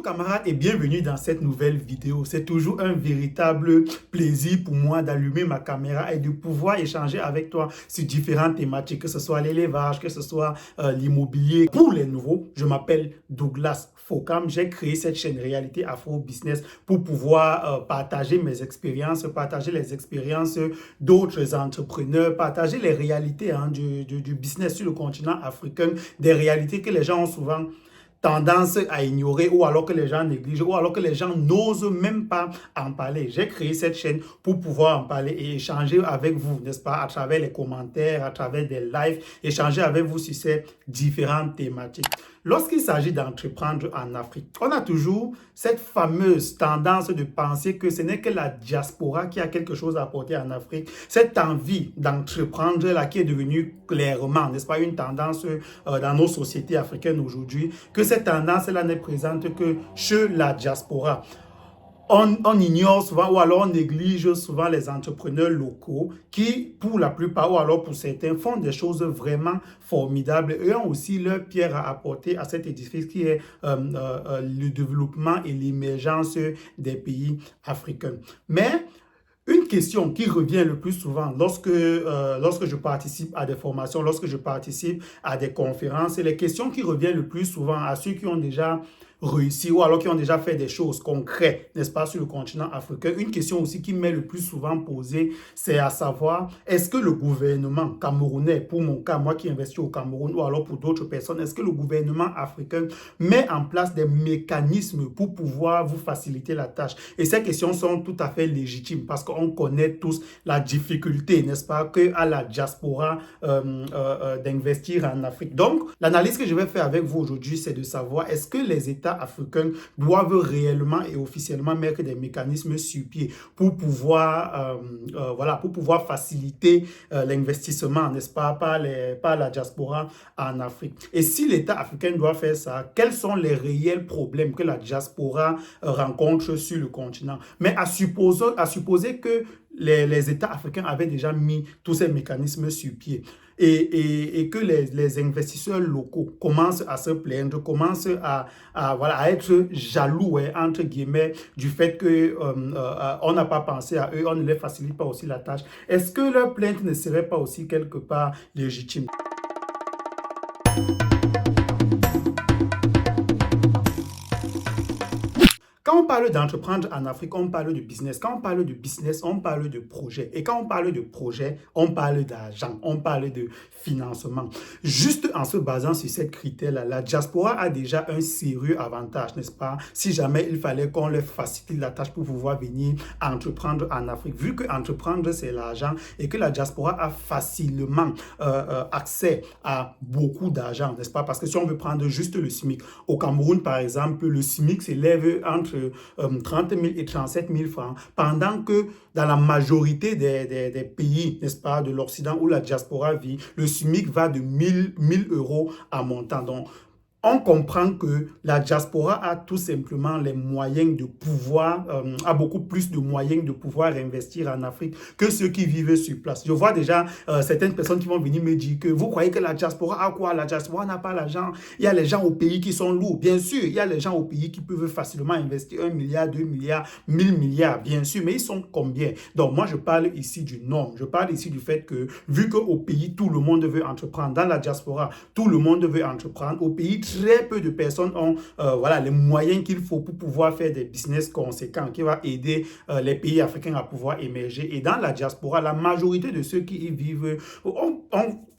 camarades et bienvenue dans cette nouvelle vidéo. C'est toujours un véritable plaisir pour moi d'allumer ma caméra et de pouvoir échanger avec toi sur différentes thématiques, que ce soit l'élevage, que ce soit l'immobilier. Pour les nouveaux, je m'appelle Douglas Fokam. J'ai créé cette chaîne Réalité Afro Business pour pouvoir partager mes expériences, partager les expériences d'autres entrepreneurs, partager les réalités du business sur le continent africain, des réalités que les gens ont souvent tendance à ignorer ou alors que les gens négligent ou alors que les gens n'osent même pas en parler. J'ai créé cette chaîne pour pouvoir en parler et échanger avec vous, n'est-ce pas, à travers les commentaires, à travers des lives, échanger avec vous sur ces différentes thématiques. Lorsqu'il s'agit d'entreprendre en Afrique, on a toujours cette fameuse tendance de penser que ce n'est que la diaspora qui a quelque chose à apporter en Afrique. Cette envie d'entreprendre là qui est devenue clairement, n'est-ce pas, une tendance dans nos sociétés africaines aujourd'hui, que cette tendance-là n'est présente que chez la diaspora. On ignore souvent ou alors on néglige souvent les entrepreneurs locaux qui, pour la plupart ou alors pour certains, font des choses vraiment formidables et ont aussi leur pierre à apporter à cet édifice qui est le développement et l'émergence des pays africains. Mais une question qui revient le plus souvent lorsque je participe à des formations, lorsque je participe à des conférences, et les questions qui reviennent le plus souvent à ceux qui ont déjà réussi ou alors qui ont déjà fait des choses concrètes, n'est-ce pas, sur le continent africain. Une question aussi qui m'est le plus souvent posée, c'est à savoir, est-ce que le gouvernement camerounais, pour mon cas, moi qui investis au Cameroun ou alors pour d'autres personnes, est-ce que le gouvernement africain met en place des mécanismes pour pouvoir vous faciliter la tâche? Et ces questions sont tout à fait légitimes parce qu'on connaît tous la difficulté, n'est-ce pas, qu'à la diaspora d'investir en Afrique. Donc, l'analyse que je vais faire avec vous aujourd'hui, c'est de savoir est-ce que les États africains doivent réellement et officiellement mettre des mécanismes sur pied pour pouvoir, pour pouvoir faciliter l'investissement, n'est-ce pas, par la diaspora en Afrique. Et si l'État africain doit faire ça, quels sont les réels problèmes que la diaspora rencontre sur le continent? Mais à supposer que les États africains avaient déjà mis tous ces mécanismes sur pied et que les investisseurs locaux commencent à se plaindre, commencent à être jaloux, entre guillemets, du fait qu'on n'a pas pensé à eux, on ne les facilite pas aussi la tâche. Est-ce que leur plainte ne serait pas aussi quelque part légitime? Quand on parle d'entreprendre en Afrique, on parle de business. Quand on parle de business, on parle de projet. Et quand on parle de projet, on parle d'argent, on parle de financement. Juste en se basant sur ces critères-là, la diaspora a déjà un sérieux avantage, n'est-ce pas? Si jamais il fallait qu'on leur facilite la tâche pour pouvoir venir entreprendre en Afrique. Vu que entreprendre, c'est l'argent et que la diaspora a facilement accès à beaucoup d'argent, n'est-ce pas? Parce que si on veut prendre juste le SMIC, au Cameroun, par exemple, le SMIC s'élève entre 30 000 et 37 000 francs, pendant que dans la majorité des pays, n'est-ce pas, de l'Occident où la diaspora vit, le SMIC va de 1 000 euros à montant. Donc, on comprend que la diaspora a tout simplement les moyens de pouvoir, a beaucoup plus de moyens de pouvoir investir en Afrique que ceux qui vivent sur place. Je vois déjà certaines personnes qui vont venir me dire que vous croyez que la diaspora a quoi? La diaspora n'a pas l'argent. Il y a les gens au pays qui sont lourds. Bien sûr, il y a les gens au pays qui peuvent facilement investir 1 milliard, 2 milliards, 1000 milliards, bien sûr. Mais ils sont combien? Donc moi, je parle ici du nombre. Je parle ici du fait que, vu qu'au pays, tout le monde veut entreprendre, dans la diaspora, tout le monde veut entreprendre, au pays, très peu de personnes ont les moyens qu'il faut pour pouvoir faire des business conséquents qui va aider les pays africains à pouvoir émerger. Et dans la diaspora, la majorité de ceux qui y vivent ont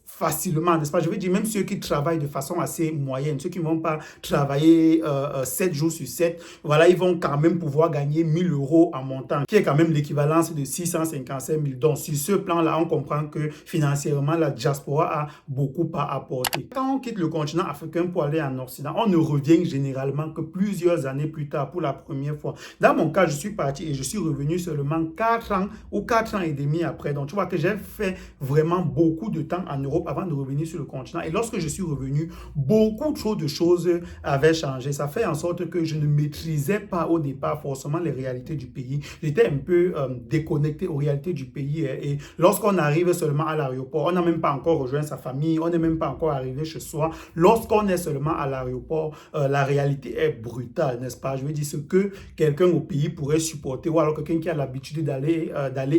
facilement, n'est-ce pas? Je veux dire, même ceux qui travaillent de façon assez moyenne, ceux qui ne vont pas travailler 7 jours sur 7, voilà, ils vont quand même pouvoir gagner 1 000 euros en montant, qui est quand même l'équivalence de 655 000. Donc, sur ce plan-là, on comprend que financièrement, la diaspora a beaucoup à apporter. Quand on quitte le continent africain pour aller en Occident, on ne revient généralement que plusieurs années plus tard pour la première fois. Dans mon cas, je suis parti et je suis revenu seulement 4 ans ou 4 ans et demi après. Donc, tu vois que j'ai fait vraiment beaucoup de temps en Europe Europe avant de revenir sur le continent. Et lorsque je suis revenu, beaucoup trop de choses avaient changé. Ça fait en sorte que je ne maîtrisais pas au départ forcément les réalités du pays. J'étais un peu déconnecté aux réalités du pays. Et lorsqu'on arrive seulement à l'aéroport, on n'a même pas encore rejoint sa famille, on n'est même pas encore arrivé chez soi. Lorsqu'on est seulement à l'aéroport, la réalité est brutale, n'est-ce pas? Je veux dire, ce que quelqu'un au pays pourrait supporter, ou alors quelqu'un qui a l'habitude d'aller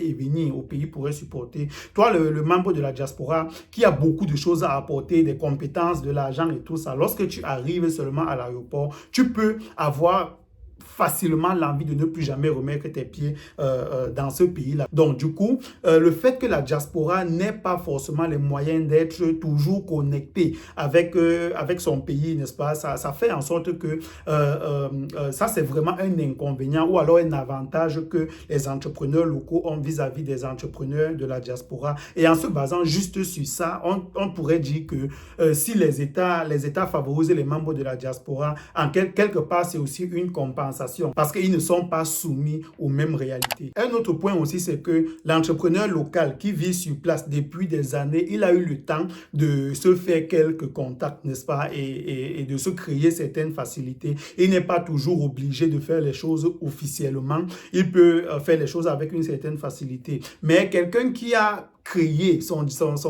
et venir au pays pourrait supporter. Toi, le membre de la diaspora qui a beaucoup de choses à apporter, des compétences, de l'argent et tout ça, lorsque tu arrives seulement à l'aéroport, tu peux avoir facilement l'envie de ne plus jamais remettre tes pieds dans ce pays-là. Donc, du coup, le fait que la diaspora n'ait pas forcément les moyens d'être toujours connecté avec son pays, n'est-ce pas, ça fait en sorte que ça, c'est vraiment un inconvénient ou alors un avantage que les entrepreneurs locaux ont vis-à-vis des entrepreneurs de la diaspora. Et en se basant juste sur ça, on pourrait dire que si les États favorisent les membres de la diaspora, en quelque part, c'est aussi une compensation parce qu'ils ne sont pas soumis aux mêmes réalités. Un autre point aussi, c'est que l'entrepreneur local qui vit sur place depuis des années, il a eu le temps de se faire quelques contacts, n'est-ce pas, et de se créer certaines facilités. Il n'est pas toujours obligé de faire les choses officiellement. Il peut faire les choses avec une certaine facilité. Mais quelqu'un qui a créer son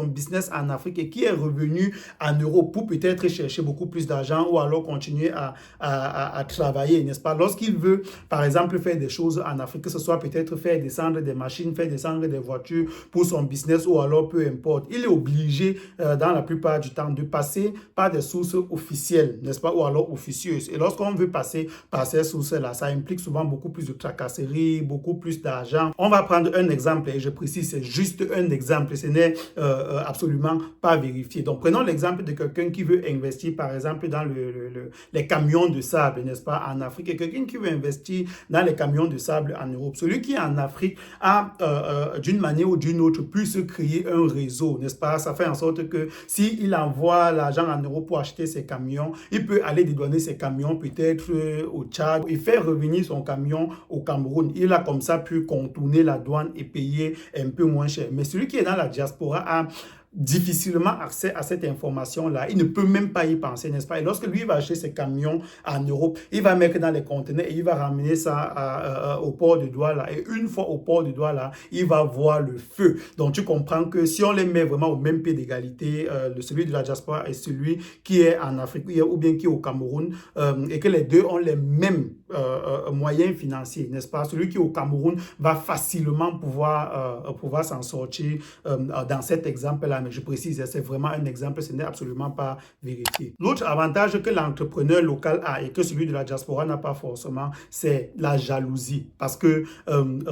business en Afrique et qui est revenu en Europe pour peut-être chercher beaucoup plus d'argent ou alors continuer à travailler, n'est-ce pas? Lorsqu'il veut, par exemple, faire des choses en Afrique, que ce soit peut-être faire descendre des machines, faire descendre des voitures pour son business ou alors peu importe, il est obligé dans la plupart du temps de passer par des sources officielles, n'est-ce pas? Ou alors officieuses. Et lorsqu'on veut passer par ces sources-là, ça implique souvent beaucoup plus de tracasseries, beaucoup plus d'argent. On va prendre un exemple et je précise, c'est juste un exemple. Ce n'est absolument pas vérifié. Donc, prenons l'exemple de quelqu'un qui veut investir, par exemple, dans les camions de sable, n'est-ce pas, en Afrique, et quelqu'un qui veut investir dans les camions de sable en Europe. Celui qui est en Afrique a, d'une manière ou d'une autre, pu se créer un réseau, n'est-ce pas? Ça fait en sorte que s'il envoie l'argent en Europe pour acheter ses camions, il peut aller dédouaner ses camions peut-être au Tchad et faire revenir son camion au Cameroun. Il a comme ça pu contourner la douane et payer un peu moins cher. Mais celui qui est dans la diaspora a difficilement accès à cette information-là. Il ne peut même pas y penser, n'est-ce pas? Et lorsque lui va acheter ses camions en Europe, il va mettre dans les conteneurs et il va ramener ça au port de Douala. Et une fois au port de Douala, il va voir le feu. Donc, tu comprends que si on les met vraiment au même pied d'égalité, celui de la diaspora et celui qui est en Afrique ou bien qui est au Cameroun, et que les deux ont les mêmes moyens financiers, n'est-ce pas? Celui qui est au Cameroun va facilement pouvoir s'en sortir dans cet exemple-là. Mais je précise, c'est vraiment un exemple, ce n'est absolument pas vérifié. L'autre avantage que l'entrepreneur local a et que celui de la diaspora n'a pas forcément, c'est la jalousie. Parce que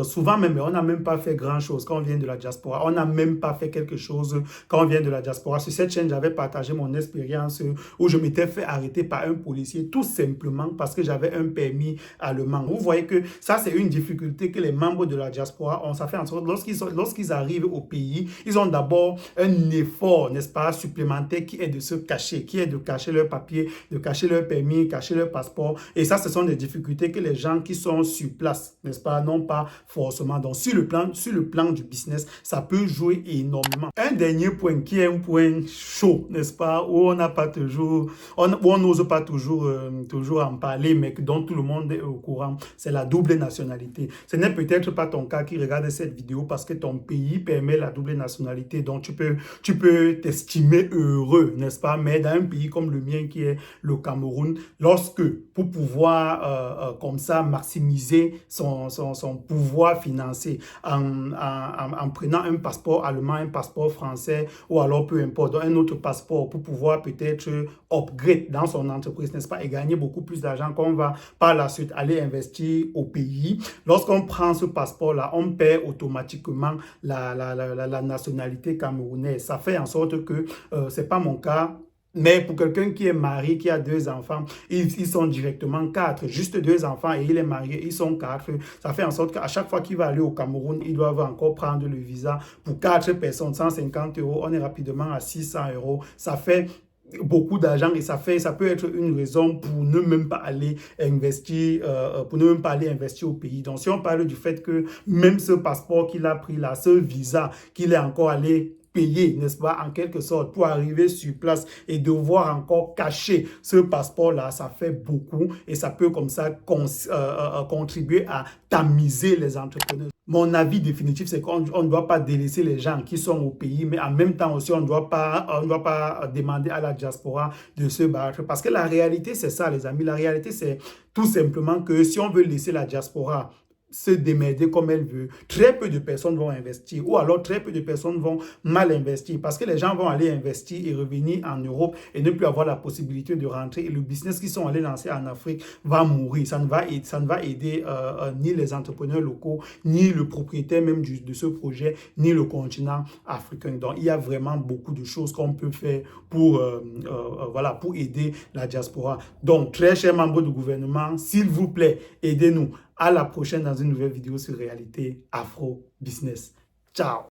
souvent même, on n'a même pas fait grand-chose quand on vient de la diaspora. On n'a même pas fait quelque chose quand on vient de la diaspora. Sur cette chaîne, j'avais partagé mon expérience où je m'étais fait arrêter par un policier tout simplement parce que j'avais un permis allemand. Vous voyez que ça, c'est une difficulté que les membres de la diaspora ont. Ça fait en sorte, lorsqu'ils arrivent au pays, ils ont d'abord un effort, n'est-ce pas, supplémentaire qui est de se cacher, qui est de cacher leurs papiers, de cacher leur permis, cacher leur passeport. Et ça, ce sont des difficultés que les gens qui sont sur place, n'est-ce pas, n'ont pas forcément. Donc, sur le plan du business, ça peut jouer énormément. Un dernier point qui est un point chaud, n'est-ce pas, où on n'a pas toujours, où on n'ose pas toujours en parler, mais dont tout le monde est au courant, c'est la double nationalité. Ce n'est peut-être pas ton cas qui regarde cette vidéo parce que ton pays permet la double nationalité, donc tu peux t'estimer heureux, n'est-ce pas? Mais dans un pays comme le mien qui est le Cameroun, pour pouvoir comme ça maximiser son pouvoir financier en prenant un passeport allemand, un passeport français ou alors peu importe, un autre passeport pour pouvoir peut-être upgrade dans son entreprise, n'est-ce pas? Et gagner beaucoup plus d'argent qu'on va par la suite aller investir au pays. Lorsqu'on prend ce passeport-là, on perd automatiquement la nationalité camerounaise. Ça fait en sorte que ce n'est pas mon cas. Mais pour quelqu'un qui est marié, qui a 2 enfants, ils sont directement 4. Juste 2 enfants et il est marié, ils sont 4. Ça fait en sorte qu'à chaque fois qu'il va aller au Cameroun, ils doivent encore prendre le visa pour 4 personnes, 150 €. On est rapidement à 600 €. Ça fait beaucoup d'argent et ça peut être une raison pour ne même pas aller investir au pays. Donc si on parle du fait que même ce passeport qu'il a pris là, ce visa qu'il est encore allé payer, n'est-ce pas, en quelque sorte, pour arriver sur place et devoir encore cacher ce passeport-là, ça fait beaucoup et ça peut comme ça contribuer à tamiser les entrepreneurs. Mon avis définitif, c'est qu'on ne doit pas délaisser les gens qui sont au pays, mais en même temps aussi, on ne doit pas demander à la diaspora de se battre. Parce que la réalité, c'est ça, les amis. La réalité, c'est tout simplement que si on veut laisser la diaspora se démerder comme elle veut, très peu de personnes vont investir ou alors très peu de personnes vont mal investir parce que les gens vont aller investir et revenir en Europe et ne plus avoir la possibilité de rentrer et le business qu'ils sont allés lancer en Afrique va mourir. Ça ne va aider ni les entrepreneurs locaux, ni le propriétaire même de ce projet, ni le continent africain. Donc, il y a vraiment beaucoup de choses qu'on peut faire pour, voilà, pour aider la diaspora. Donc, très chers membres du gouvernement, s'il vous plaît, aidez-nous. À la prochaine dans une nouvelle vidéo sur Réalité Afro Business. Ciao!